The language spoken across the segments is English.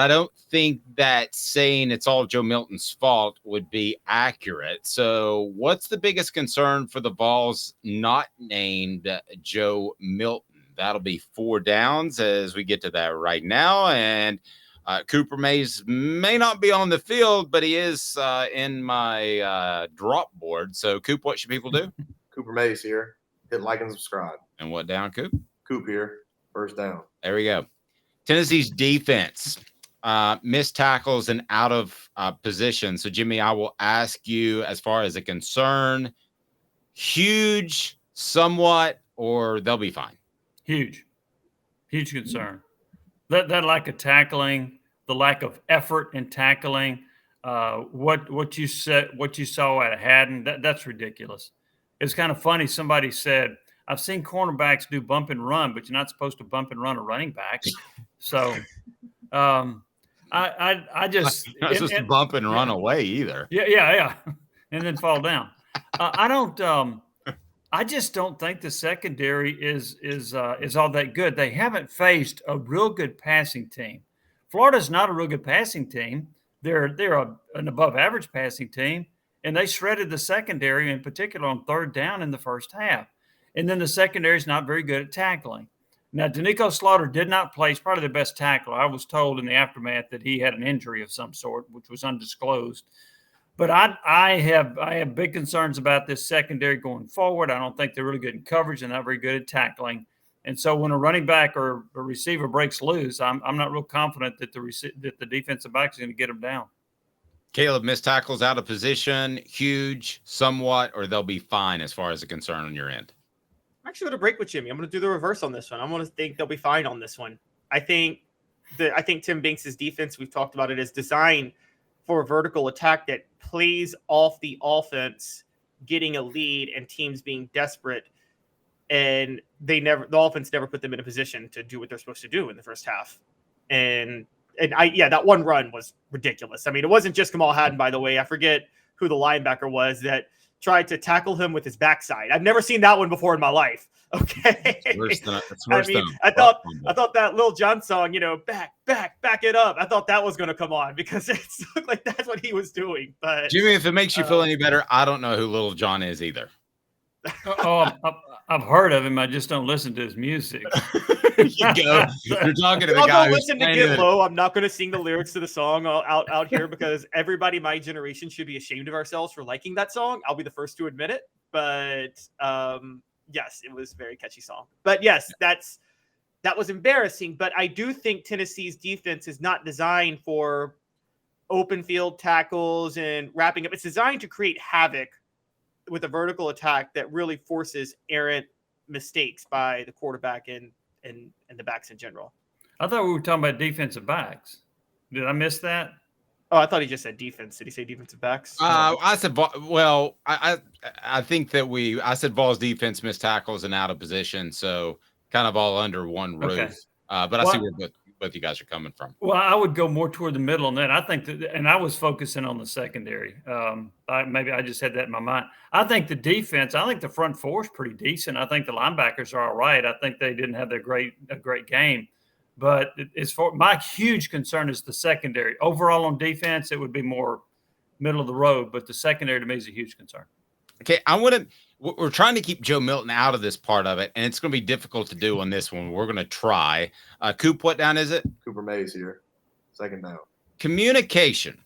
I don't think that saying it's all Joe Milton's fault would be accurate. So, what's the biggest concern for the Vols not named Joe Milton? That'll be 4 downs as we get to that right now. And Cooper Mays may not be on the field, but he is in my drop board. So, Coop, what should people do? Cooper Mays here. Hit like and subscribe. And what down, Coop? Coop here. First down. There we go. Tennessee's defense. Missed tackles and out of position. So, Jimmy, I will ask you as far as a concern, huge, somewhat, or they'll be fine? Huge concern. That lack of tackling, the lack of effort in tackling, what you saw at Haddon, that's ridiculous. It's kind of funny. Somebody said, I've seen cornerbacks do bump and run, but you're not supposed to bump and run a running back. So, I just not supposed to bump and run away either. Yeah, and then fall down. I just don't think the secondary is all that good. They haven't faced a real good passing team. Florida's not a real good passing team. They're an above average passing team, and they shredded the secondary in particular on 3rd down in the first half. And then the secondary is not very good at tackling. Now, Danico Slaughter did not play. He's probably the best tackler. I was told in the aftermath that he had an injury of some sort, which was undisclosed. But I have big concerns about this secondary going forward. I don't think they're really good in coverage and not very good at tackling. And so when a running back or a receiver breaks loose, I'm not real confident that the defensive back is going to get them down. Caleb, missed tackles out of position, huge, somewhat, or they'll be fine as far as a concern on your end? I'm actually going to break with Jimmy. I'm going to do the reverse on this one. I'm going to think they'll be fine on this one. I think Tim Banks' defense, we've talked about it, is designed for a vertical attack that plays off the offense getting a lead and teams being desperate. And the offense never put them in a position to do what they're supposed to do in the first half. And that one run was ridiculous. I mean, it wasn't just Kamal Haddon, by the way. I forget who the linebacker was that tried to tackle him with his backside. I've never seen that one before in my life. Okay. It's worse than I thought that Lil Jon song, back it up. I thought that was going to come on because it looked like that's what he was doing. But Jimmy, if it makes you feel any better, I don't know who Lil Jon is either. I've heard of him. I just don't listen to his music. You go. You're talking to the guy. I'll go listen to Get Low. I'm not going to sing the lyrics to the song out here because everybody my generation should be ashamed of ourselves for liking that song. I'll be the first to admit it. But yes, it was a very catchy song. But yes, that was embarrassing. But I do think Tennessee's defense is not designed for open field tackles and wrapping up. It's designed to create havoc with a vertical attack that really forces errant mistakes by the quarterback and the backs in general. I thought we were talking about defensive backs. Did I miss that? Oh, I thought he just said defense. Did he say defensive backs? I said, well, I think that I said Vols defense missed tackles and out of position. So kind of all under one roof. Okay. But I see where both you guys are coming from. Well, I would go more toward the middle on that. I think that, and I was focusing on the secondary. Maybe I just had that in my mind. I think the defense, I think the front four is pretty decent. I think the linebackers are all right. I think they didn't have a great game. But as far my huge concern is the secondary. Overall on defense, it would be more middle of the road, but the secondary to me is a huge concern. Okay, we're trying to keep Joe Milton out of this part of it, and it's going to be difficult to do on this one. We're going to try. Coop, what down is it? Cooper Mays here. 2nd down. Communication.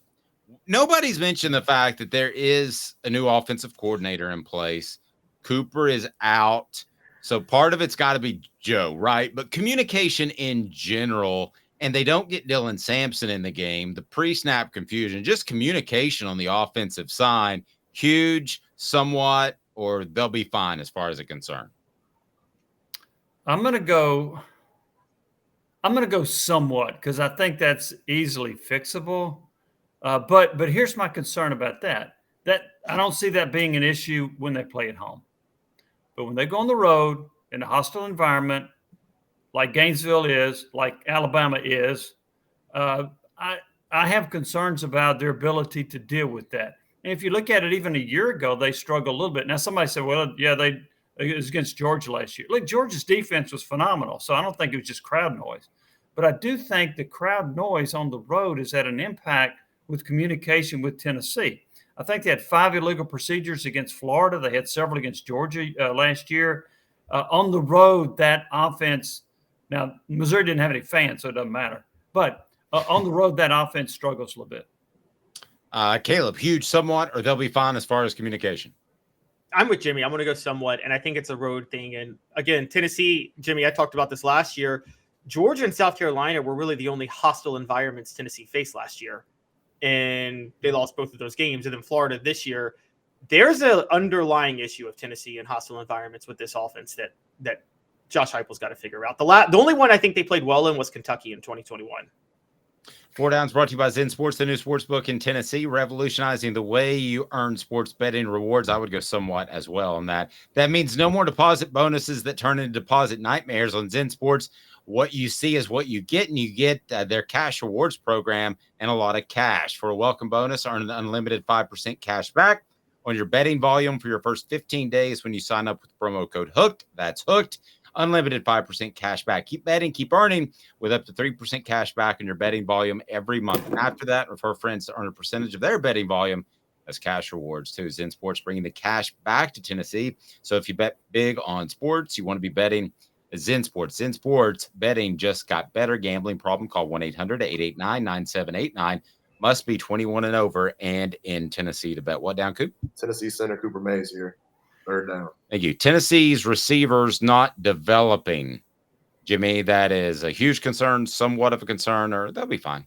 Nobody's mentioned the fact that there is a new offensive coordinator in place. Cooper is out. So part of it's got to be Joe, right? But communication in general, and they don't get Dylan Sampson in the game, the pre-snap confusion, just communication on the offensive side, huge, somewhat, or they'll be fine as far as it's concerned. I'm going to go somewhat because I think that's easily fixable. But here's my concern about that. That I don't see that being an issue when they play at home. But when they go on the road in a hostile environment, like Gainesville is, like Alabama is, I have concerns about their ability to deal with that. And if you look at it, even a year ago, they struggled a little bit. Now, somebody said, well, yeah, it was against Georgia last year. Look, Georgia's defense was phenomenal, so I don't think it was just crowd noise. But I do think the crowd noise on the road has had an impact with communication with Tennessee. I think they had 5 illegal procedures against Florida. They had several against Georgia last year. On the road, that offense, now Missouri didn't have any fans, so it doesn't matter. But on the road, that offense struggles a little bit. Caleb, huge somewhat, or they'll be fine as far as communication? I'm with Jimmy. I'm going to go somewhat, and I think it's a road thing. And again, Tennessee, Jimmy, I talked about this last year. Georgia and South Carolina were really the only hostile environments Tennessee faced last year, and they lost both of those games. And then Florida this year, there's an underlying issue of Tennessee and hostile environments with this offense that Josh Heupel's got to figure out. The only one I think they played well in was Kentucky in 2021. 4 Downs brought to you by Zen Sports, the new sports book in Tennessee, revolutionizing the way you earn sports betting rewards. I would go somewhat as well on that. That means no more deposit bonuses that turn into deposit nightmares on Zen Sports. What you see is what you get, and you get their cash rewards program and a lot of cash. For a welcome bonus, earn an unlimited 5% cash back on your betting volume for your first 15 days when you sign up with promo code HOOKED. That's HOOKED. Unlimited 5% cash back. Keep betting, keep earning with up to 3% cash back on your betting volume every month. And after that, refer friends to earn a percentage of their betting volume as cash rewards too. Zen Sports bringing the cash back to Tennessee. So if you bet big on sports, you want to be betting Zen Sports. Zen Sports betting just got better. Gambling problem? Call 1-800-889-9789. Must be 21 and over and in Tennessee to bet. What down, Coop? Tennessee center Cooper Mays here. 3rd down. Thank you. Tennessee's receivers not developing. Jimmy, that is a huge concern, somewhat of a concern, or they'll be fine.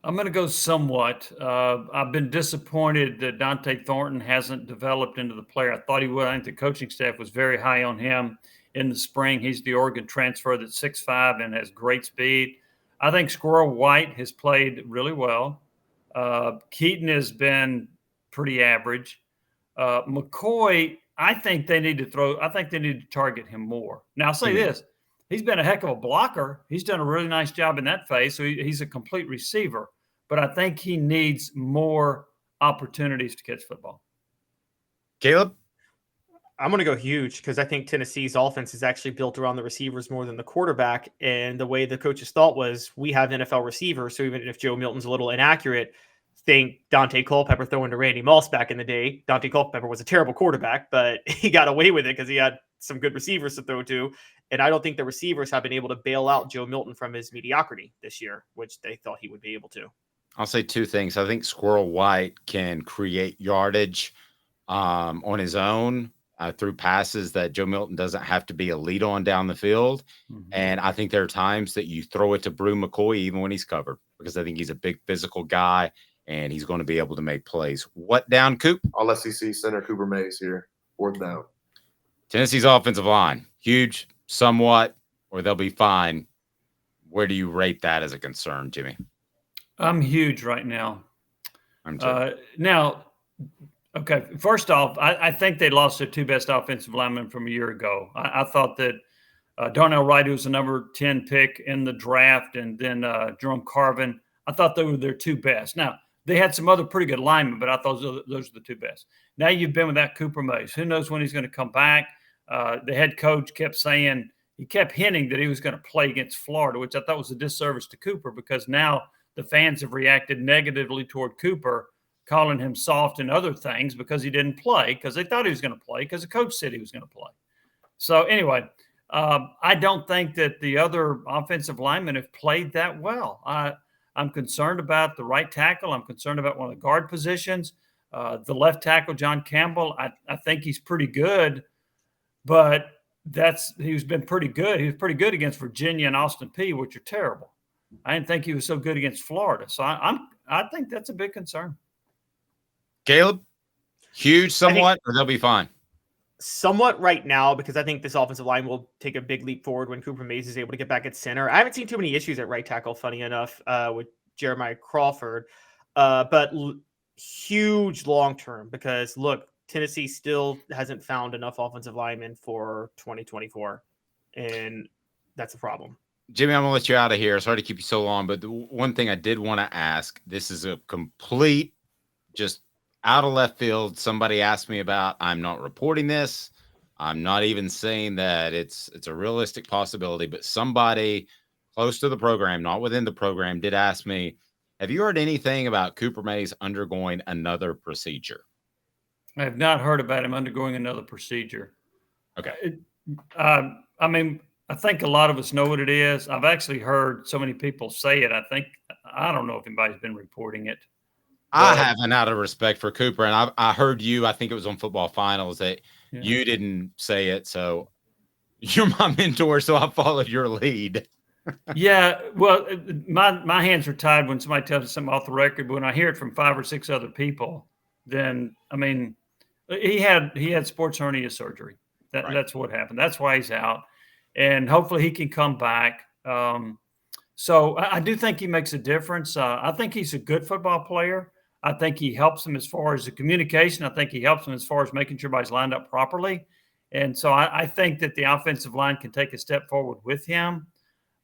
I'm going to go somewhat. I've been disappointed that Dante Thornton hasn't developed into the player I thought he would. I think the coaching staff was very high on him in the spring. He's the Oregon transfer that's 6'5" and has great speed. I think Squirrel White has played really well. Keaton has been pretty average. McCoy, I think they need to target him more. Now, I'll say this. He's been a heck of a blocker. He's done a really nice job in that phase, so he's a complete receiver. But I think he needs more opportunities to catch football. Caleb? I'm going to go huge because I think Tennessee's offense is actually built around the receivers more than the quarterback. And the way the coaches thought was we have NFL receivers, so even if Joe Milton's a little inaccurate, think Dante Culpepper throwing to Randy Moss back in the day. Dante Culpepper was a terrible quarterback, but he got away with it because he had some good receivers to throw to. And I don't think the receivers have been able to bail out Joe Milton from his mediocrity this year, which they thought he would be able to. I'll say 2 things. I think Squirrel White can create yardage on his own through passes that Joe Milton doesn't have to be a lead on down the field. Mm-hmm. And I think there are times that you throw it to Brew McCoy even when he's covered, because I think he's a big physical guy and he's going to be able to make plays. What down, Coop? All SEC center Cooper Mays here. 4th down. Tennessee's offensive line, huge, somewhat, or they'll be fine. Where do you rate that as a concern, Jimmy? I'm huge right now. I'm too. Okay, first off, I think they lost their 2 best offensive linemen from a year ago. I thought that Darnell Wright, who was the number 10 pick in the draft, and then Jerome Carvin, I thought they were their 2 best. Now, they had some other pretty good linemen, but I thought those are the 2 best. Now you've been without Cooper Mays. Who knows when he's going to come back? The head coach kept hinting that he was going to play against Florida, which I thought was a disservice to Cooper, because now the fans have reacted negatively toward Cooper, calling him soft and other things because he didn't play, because they thought he was going to play because the coach said he was going to play. So anyway, I don't think that the other offensive linemen have played that well. I'm concerned about the right tackle. I'm concerned about one of the guard positions. The left tackle, John Campbell, I think he's pretty good, but he's been pretty good. He was pretty good against Virginia and Austin Peay, which are terrible. I didn't think he was so good against Florida. So I think that's a big concern. Caleb, huge somewhat, or they'll be fine? Somewhat right now, because I think this offensive line will take a big leap forward when Cooper Mays is able to get back at center. I haven't seen too many issues at right tackle, funny enough, with Jeremiah Crawford, but huge long-term, because look, Tennessee still hasn't found enough offensive linemen for 2024, and that's a problem. Jimmy, I'm going to let you out of here. Sorry to keep you so long, but the one thing I did want to ask, this is a complete, just out of left field. Somebody asked me about, I'm not reporting this. I'm not even saying that it's a realistic possibility, but somebody close to the program, not within the program, did ask me, have you heard anything about Cooper Mays undergoing another procedure? I have not heard about him undergoing another procedure. Okay. I mean, I think a lot of us know what it is. I've actually heard so many people say it. I don't know if anybody's been reporting it. I haven't, out of respect for Cooper. And I heard you, I think it was on Football Finals, that you didn't say it. So you're my mentor, so I followed your lead. Yeah, well, my hands are tied when somebody tells me something off the record. But when I hear it from 5 or 6 other people, then I mean, he had sports hernia surgery. That's what happened. That's why he's out, and hopefully he can come back. So I do think he makes a difference. I think he's a good football player. I think he helps them as far as the communication. I think he helps them as far as making sure everybody's lined up properly. And so I think that the offensive line can take a step forward with him.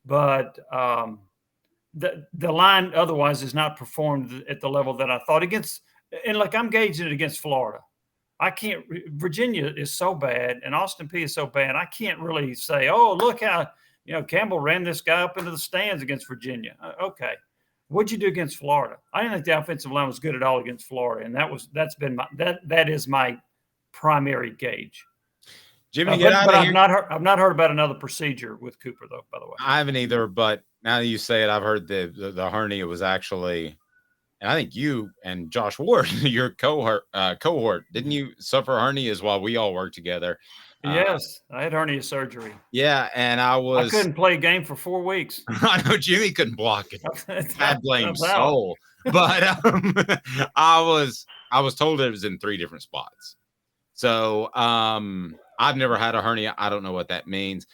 But the line otherwise has not performed at the level that I thought against. And like, I'm gauging it against Florida. Virginia is so bad and Austin Peay is so bad. I can't really say, oh, look how, Campbell ran this guy up into the stands against Virginia. Okay. What'd you do against Florida? I didn't think the offensive line was good at all against Florida. And that is my primary gauge. Jimmy, but I've not heard about another procedure with Cooper, though, by the way. I haven't either, but now that you say it, I've heard the hernia was actually, and I think you and Josh Ward, your cohort, didn't you suffer hernias while we all worked together? Yes, I had hernia surgery. Yeah, and I couldn't play a game for 4 weeks. I know Jimmy couldn't block it. I blame soul, but I was told it was in 3 different spots. So I've never had a hernia. I don't know what that means.